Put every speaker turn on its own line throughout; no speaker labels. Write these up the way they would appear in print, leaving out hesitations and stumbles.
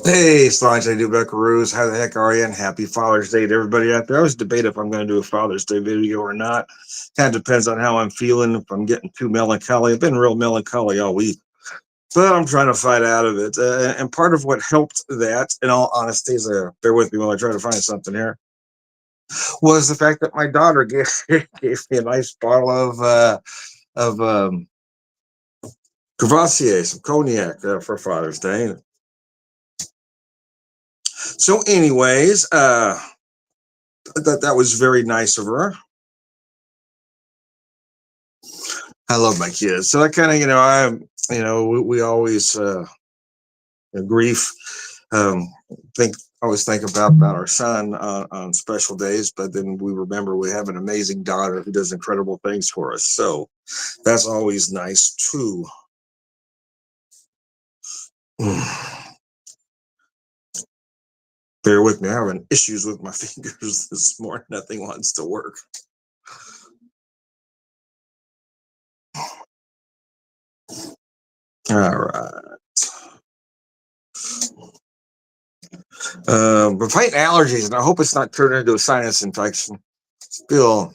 Hey, Slange, I do Buckaroos. How the heck are you? And happy Father's Day to everybody out there. I was debating if I'm going to do a Father's Day video or not. Kind of depends on how I'm feeling. If I'm getting too melancholy, I've been real melancholy all week, but I'm trying to fight out of it. And part of what helped that, in all honesty, is bear with me while I try to find something here, was the fact that my daughter gave me a nice bottle of Courvoisier, some cognac for Father's Day. So, anyways, that was very nice of her. I love my kids. So I kind of, we always grief, um, think, always think about our son on special days, but then we remember we have an amazing daughter who does incredible things for us. So that's always nice too. Bear with me. I'm having issues with my fingers this morning. Nothing wants to work. All right. But fighting allergies, and I hope it's not turning into a sinus infection. Feel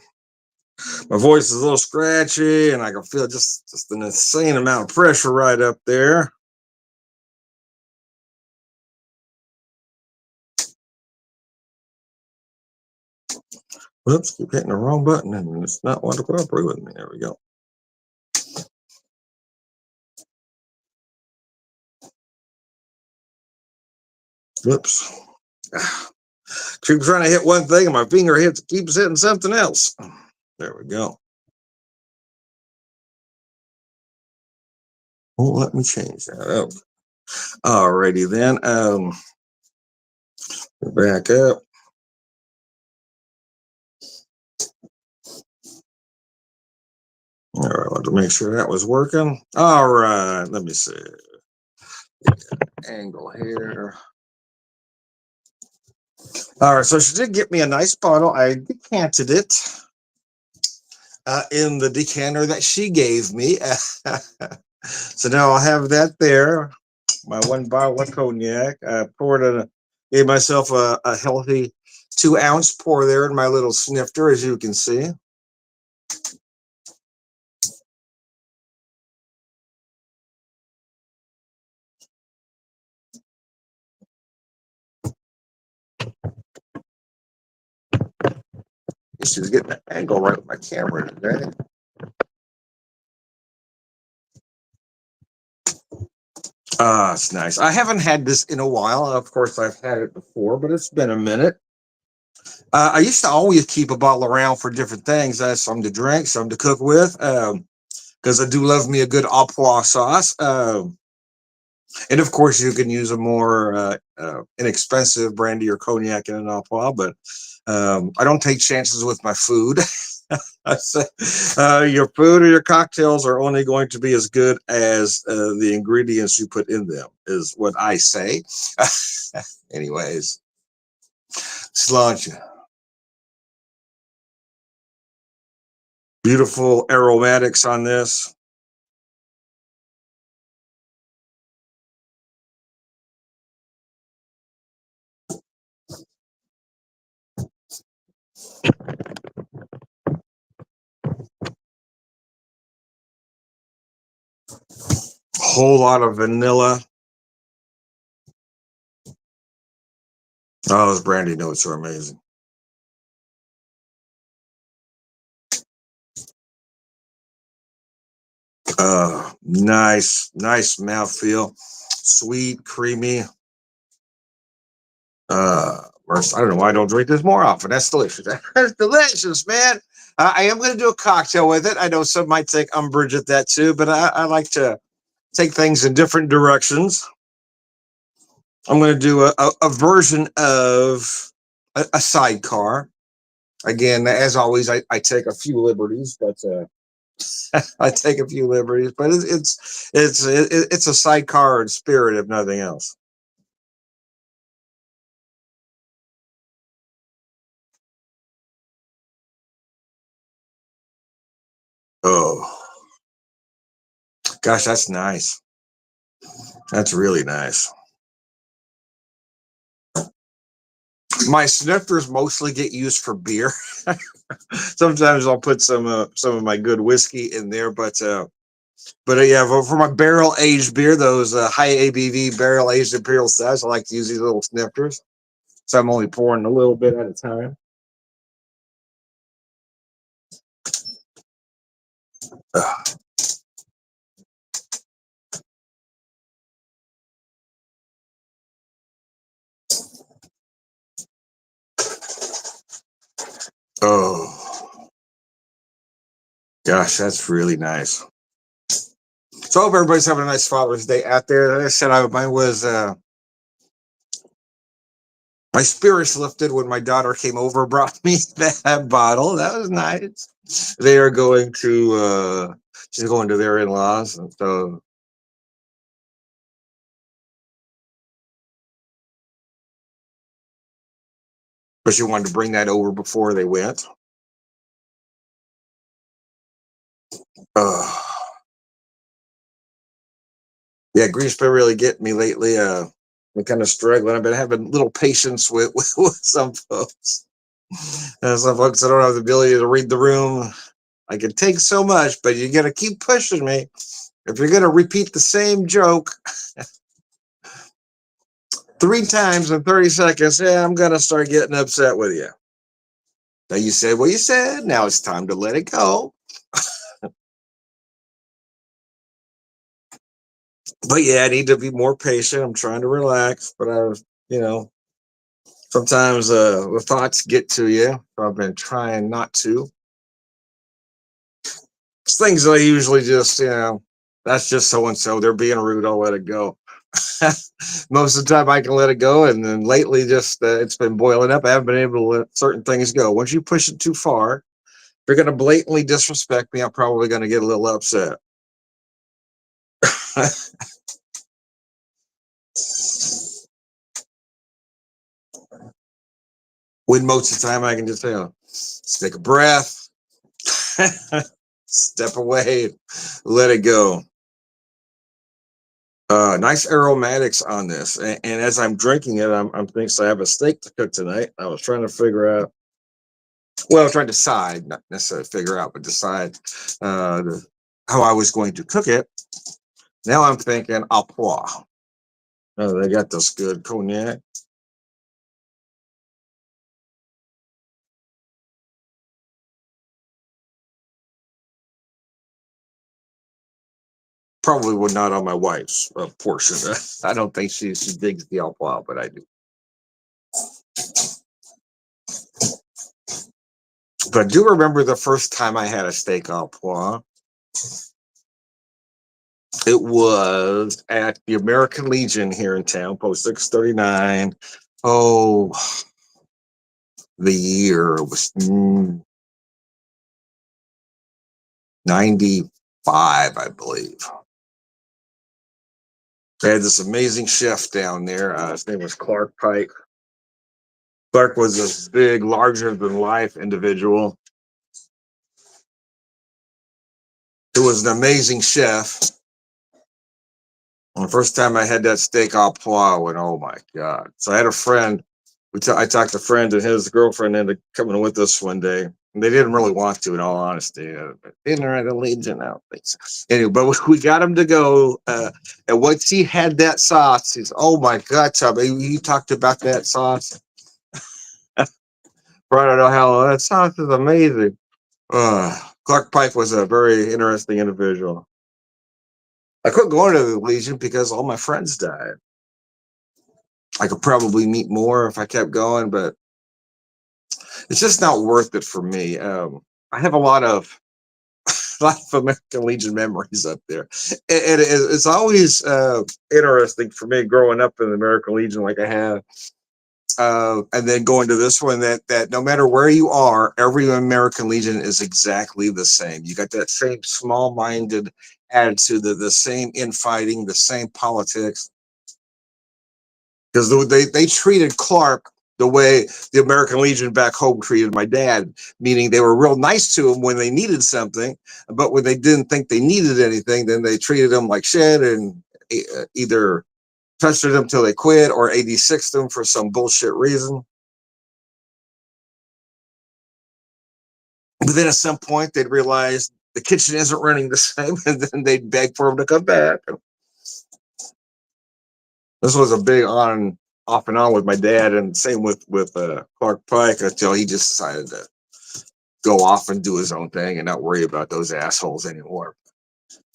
my voice is a little scratchy, and I can feel just an insane amount of pressure right up there. Whoops, keep hitting the wrong button, and it's not want to cooperate with me. There we go. Whoops. Keep trying to hit one thing, and my finger keeps hitting something else. There we go. Won't let me change that. Oh. Alrighty then. Back up. All right, I want to make sure that was working. All right, let me see. Angle here. All right, so she did get me a nice bottle. I decanted it in the decanter that she gave me. So now I'll have that there. My one bottle of cognac. I gave myself a healthy 2-ounce pour there in my little snifter, as you can see. She's getting the angle right with my camera today. Ah, it's nice. I haven't had this in a while. Of course, I've had it before, but it's been a minute. I used to always keep a bottle around for different things. Some to drink, some to cook with, because I do love me a good au poivre sauce. And of course, you can use a more inexpensive brandy or cognac in an au poivre, but I don't take chances with my food. Your food or your cocktails are only going to be as good as the ingredients you put in them, is what I say. Anyways, cilantro. Beautiful aromatics on this. Whole lot of vanilla. Oh, those brandy notes are amazing. Nice mouthfeel. Sweet, creamy. I don't know why I don't drink this more often. That's delicious. That's delicious, man. I am going to do a cocktail with it. I know some might take umbrage at that too, but I like to take things in different directions. I'm going to do a version of a sidecar. Again, as always, I take a few liberties, but I take a few liberties. But it's a sidecar in spirit, if nothing else. Oh, gosh, that's nice. That's really nice. My snifters mostly get used for beer. Sometimes I'll put some of my good whiskey in there, but yeah, for my barrel aged beer, those high ABV barrel aged imperial styles, I like to use these little snifters. So I'm only pouring a little bit at a time. Ugh. Oh gosh, that's really nice. So I hope everybody's having a nice Father's Day out there. Like I said, mine was my spirits lifted when my daughter came over, brought me that bottle. That was nice. They are going to she's going to their in-laws, and so but she wanted to bring that over before they went. Uh, yeah, grief's been really getting me lately. I'm kind of struggling. I've been having little patience with some folks. Some folks that don't have the ability to read the room. I can take so much, but you got to keep pushing me. If you're going to repeat the same joke 3 times in 30 seconds, yeah, I'm going to start getting upset with you. Now you said what you said. Now it's time to let it go. But yeah, I need to be more patient. I'm trying to relax, but I was, sometimes the thoughts get to you. So I've been trying not to. It's things that I usually just, that's just so and so. They're being rude. I'll let it go. Most of the time I can let it go. And then lately, just it's been boiling up. I haven't been able to let certain things go. Once you push it too far, if you're going to blatantly disrespect me, I'm probably going to get a little upset. When most of the time I can just, take a breath, step away, let it go. Nice aromatics on this, and as I'm drinking it, I'm thinking so I have a steak to cook tonight. I was trying to figure out, well, I was trying to decide, not necessarily figure out, but decide how I was going to cook it. Now I'm thinking au poivre. Oh, they got this good cognac. Probably would not on my wife's portion. I don't think she digs the au poivre, but I do. But I do remember the first time I had a steak au poivre. It was at the American Legion here in town, post 639. Oh, the year was 95, I believe. They had this amazing chef down there. His name was Clark Pike. Clark was this big, larger than life individual. He was an amazing chef. And the first time I had that steak au poivre, I went, oh my God. So I had a friend. I talked to a friend and his girlfriend ended up coming with us one day. And they didn't really want to, in all honesty. Dinner at a Legion, I don't think so. Anyway, but we got him to go. And once he had that sauce, he's, oh my God, Tom, you talked about that sauce. I don't know how that sauce is amazing. Clark Pike was a very interesting individual. I quit going to the Legion because all my friends died. I could probably meet more if I kept going, but it's just not worth it for me. I have a lot of American Legion memories up there, and it's always interesting for me growing up in the American Legion like I have, and then going to this one that no matter where you are, every American Legion is exactly the same. You got that same small-minded attitude, the same infighting, the same politics because they treated Clark the way the American Legion back home treated my dad, meaning they were real nice to him when they needed something, but when they didn't think they needed anything, then they treated him like shit and either pestered them till they quit or 86'd them for some bullshit reason. But then at some point they'd realize the kitchen isn't running the same, and then they'd beg for him to come back. This was a big on off and on with my dad, and same with Clark Pike until he just decided to go off and do his own thing and not worry about those assholes anymore.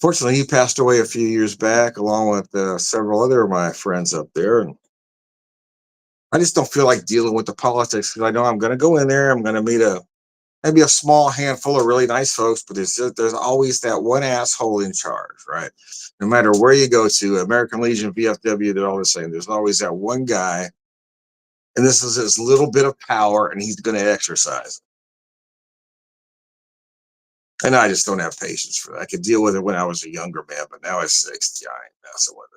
Fortunately, he passed away a few years back, along with several other of my friends up there, and I just don't feel like dealing with the politics because I know I'm going to go in there. I'm going to meet maybe a small handful of really nice folks, but there's always that one asshole in charge, right? No matter where you go to, American Legion, VFW, they're all the same. There's always that one guy, and this is his little bit of power, and he's going to exercise it. And I just don't have patience for that. I could deal with it when I was a younger man, but now I'm 60. I ain't messing with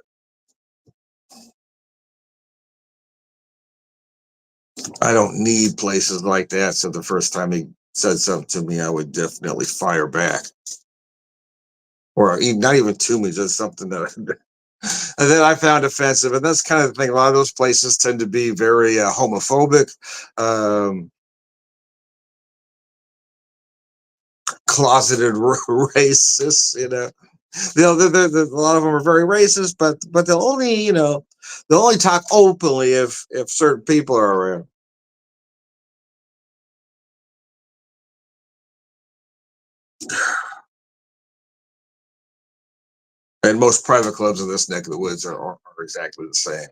it. I don't need places like that. So the first time he said something to me, I would definitely fire back. Or even, not even to me, just something that and then I found offensive. And that's kind of the thing. A lot of those places tend to be very homophobic, closeted racists. A lot of them are very racist, but they'll only they'll only talk openly if certain people are around. And most private clubs in this neck of the woods are exactly the same.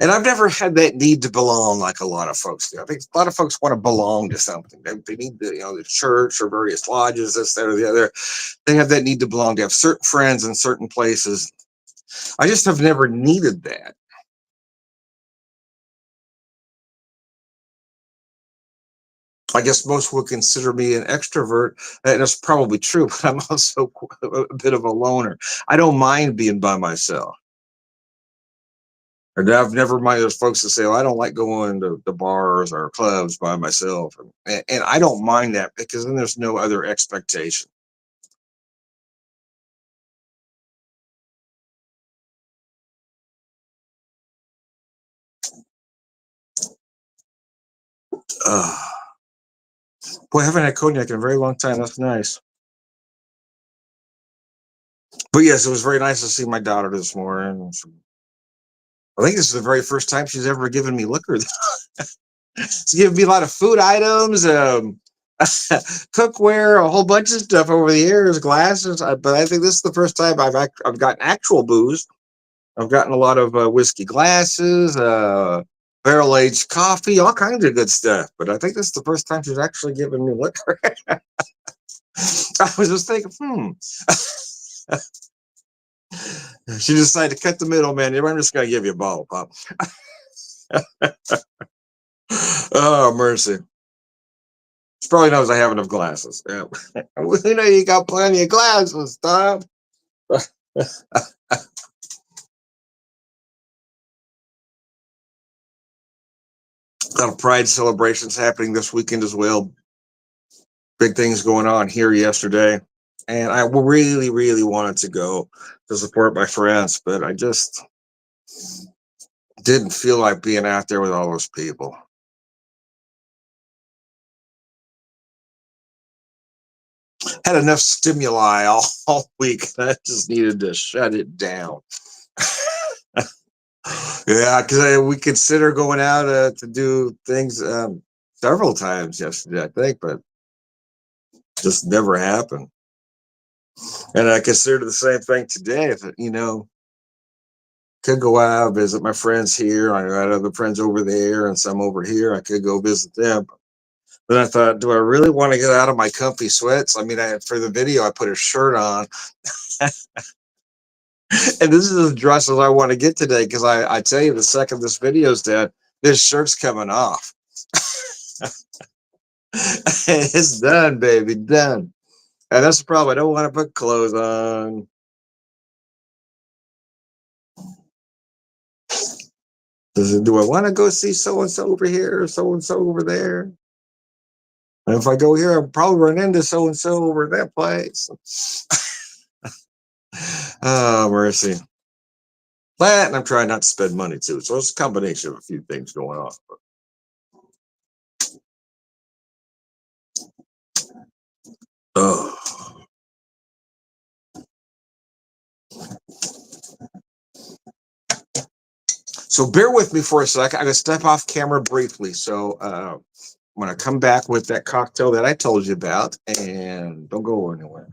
And I've never had that need to belong like a lot of folks do. I think a lot of folks want to belong to something. They need the church or various lodges, this, that, or the other. They have that need to belong. To have certain friends in certain places. I just have never needed that. I guess most would consider me an extrovert, and that's probably true. But I'm also a bit of a loner. I don't mind being by myself. And I've never minded those folks that say, "Oh, I don't like going to the bars or clubs by myself," and I don't mind that because then there's no other expectation. Uh, Boy, I haven't had cognac in a very long time. That's nice. But yes, it was very nice to see my daughter this morning. I think this is the very first time she's ever given me liquor. She's given me a lot of food items, cookware, a whole bunch of stuff over the years, glasses. But I think this is the first time I've gotten actual booze. I've gotten a lot of whiskey glasses, barrel aged coffee, all kinds of good stuff. But I think this is the first time she's actually given me liquor. I was just thinking, She decided to cut the middle, man. I'm just going to give you a bottle, Pop. Oh, mercy. She probably knows I have enough glasses. Yeah. You got plenty of glasses, Tom. A lot of pride celebrations happening this weekend as well. Big things going on here yesterday. And I really, really wanted to go to support my friends, but I just didn't feel like being out there with all those people. Had enough stimuli all week. I just needed to shut it down. Yeah, because we consider going out to do things several times yesterday, I think, but just never happened. And I consider the same thing today. If could go out visit my friends here. I got other friends over there and some over here. I could go visit them. Then I thought, do I really want to get out of my comfy sweats? I mean, for the video, I put a shirt on, and this is as dressed as I want to get today. Because I tell you, the second this video's done, this shirt's coming off. It's done, baby, done. And that's the problem. I don't want to put clothes on. Do I want to go see so and so over here or so and so over there? And if I go here, I'll probably run into so and so over that place. Oh, mercy. That, and I'm trying not to spend money too. So it's a combination of a few things going on. Oh. So bear with me for a second. I'm gonna step off camera briefly. So I'm gonna come back with that cocktail that I told you about, and don't go anywhere.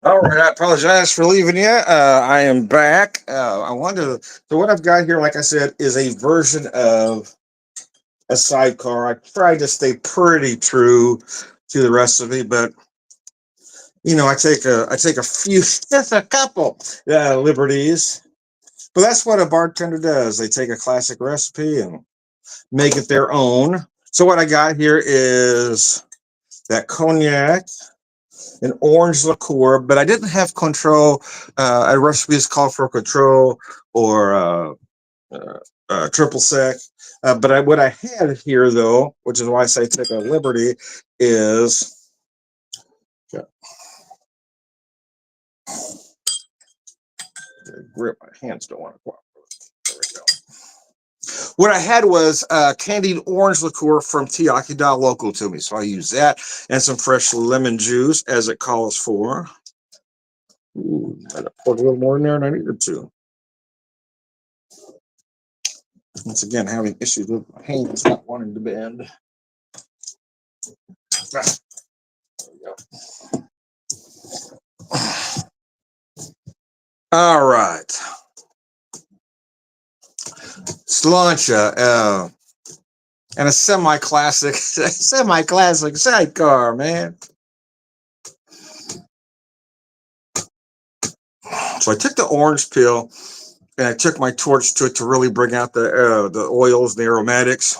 All right, I apologize for leaving you. I am back. I wanted to. So what I've got here, like I said, is a version of a sidecar. I tried to stay pretty true to the recipe, but I take a few, just a couple liberties. But that's what a bartender does. They take a classic recipe and make it their own. So what I got here is that cognac, an orange liqueur, but I didn't have control. A recipe is called for control or triple sec. What I had here, though, which is why I say take a liberty, is grip. My hands don't want to cooperate. There we go. What I had was candied orange liqueur from Tiakida, local to me. So I use that and some fresh lemon juice as it calls for. Ooh, I poured a little more in there than I needed to. Once again, having issues with my hands not wanting to bend. There we go. All right. Slancha, and a semi-classic, semi-classic sidecar, man. So I took the orange peel and I took my torch to it to really bring out the oils, the aromatics.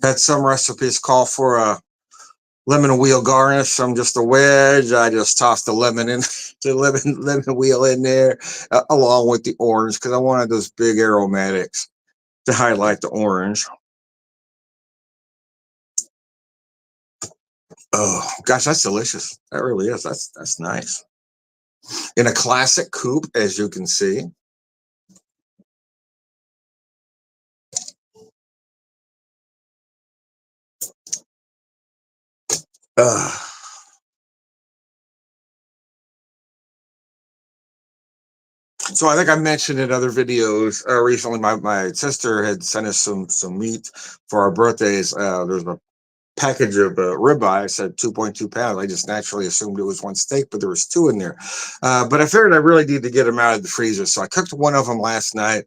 Had some recipes call for a lemon wheel garnish. I'm just a wedge. I just tossed the lemon in, the lemon wheel in there, along with the orange, because I wanted those big aromatics to highlight the orange. Oh gosh, that's delicious. That really is. That's nice. In a classic coupe, as you can see. Uh, so I think I mentioned in other videos recently. My sister had sent us some meat for our birthdays. There's a package of ribeye. I said 2.2 pounds. I just naturally assumed it was one steak, but there was two in there. But I figured I really need to get them out of the freezer, so I cooked one of them last night.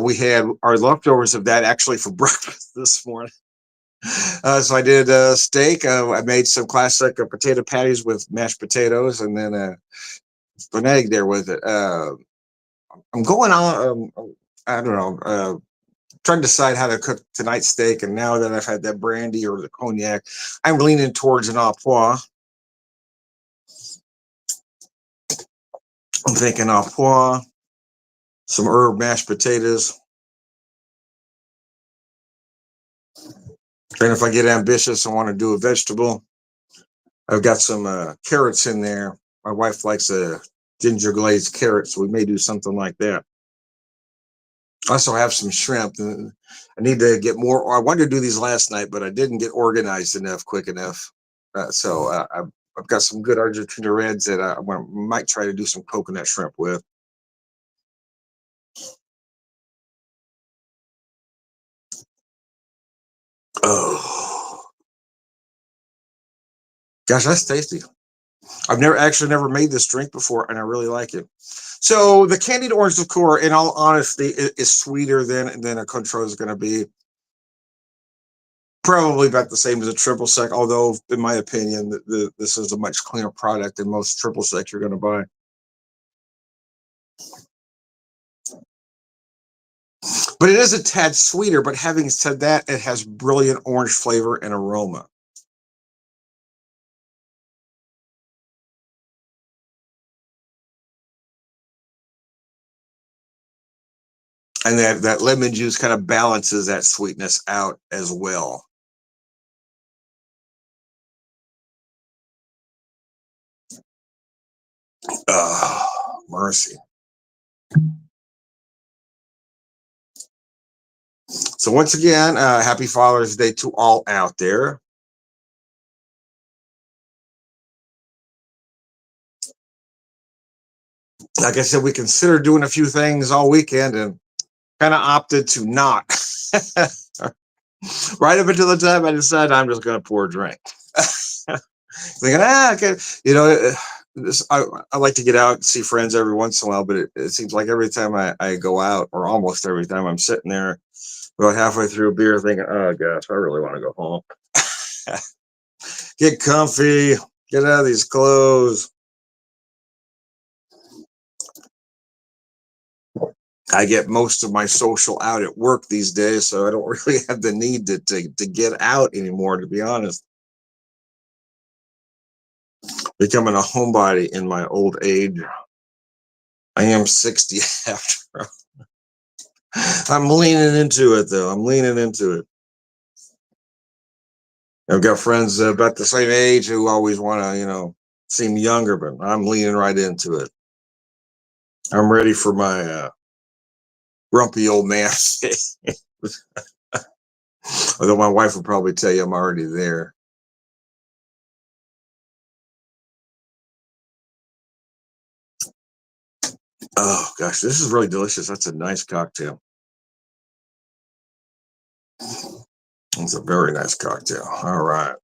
We had our leftovers of that actually for breakfast this morning. So I did steak. I made some classic potato patties with mashed potatoes, and then an egg there with it. I'm going on. I don't know. Trying to decide how to cook tonight's steak, and now that I've had that brandy or the cognac, I'm leaning towards an au poivre. I'm thinking au pois, some herb mashed potatoes. And if I get ambitious, I want to do a vegetable. I've got some carrots in there. My wife likes a ginger glazed carrot, so we may do something like that. I also have some shrimp. I need to get more. I wanted to do these last night, but I didn't get organized enough quick enough. I've got some good Argentina reds that might try to do some coconut shrimp with. Oh, gosh, that's tasty. I've never made this drink before, and I really like it. So the candied orange liqueur, in all honesty, is sweeter than a Cointreau is going to be. Probably about the same as a triple sec, although in my opinion, this is a much cleaner product than most triple sec you're going to buy. But it is a tad sweeter. But having said that, it has brilliant orange flavor and aroma. And that lemon juice kind of balances that sweetness out as well. Oh, mercy. So once again, happy Father's Day to all out there. Like I said, we considered doing a few things all weekend and kind of opted to not. Right up until the time I decided I'm just going to pour a drink. Thinking, okay, you know, I like to get out and see friends every once in a while, but it seems like every time I go out, or almost every time, I'm sitting there about halfway through a beer thinking, oh gosh, I really want to go home. Get comfy, get out of these clothes. I get most of my social out at work these days, so I don't really have the need to get out anymore, to be honest. Becoming a homebody in my old age. I am 60 after. I'm leaning into it, though. I'm leaning into it. I've got friends about the same age who always want to, seem younger, but I'm leaning right into it. I'm ready for my grumpy old man phase. Although my wife would probably tell you I'm already there. Oh gosh, this is really delicious. That's a nice cocktail. It's a very nice cocktail. All right.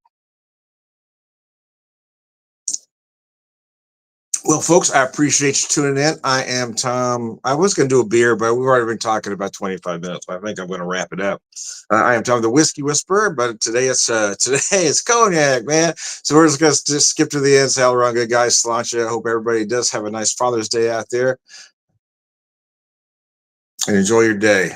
Well, folks, I appreciate you tuning in. I am Tom. I was going to do a beer, but we've already been talking about 25 minutes. So I think I'm going to wrap it up. I am Tom, the Whiskey Whisperer, but today it's cognac, man. So we're just going to just skip to the end. Say, all right, good guys, sláinte. I hope everybody does have a nice Father's Day out there, and enjoy your day.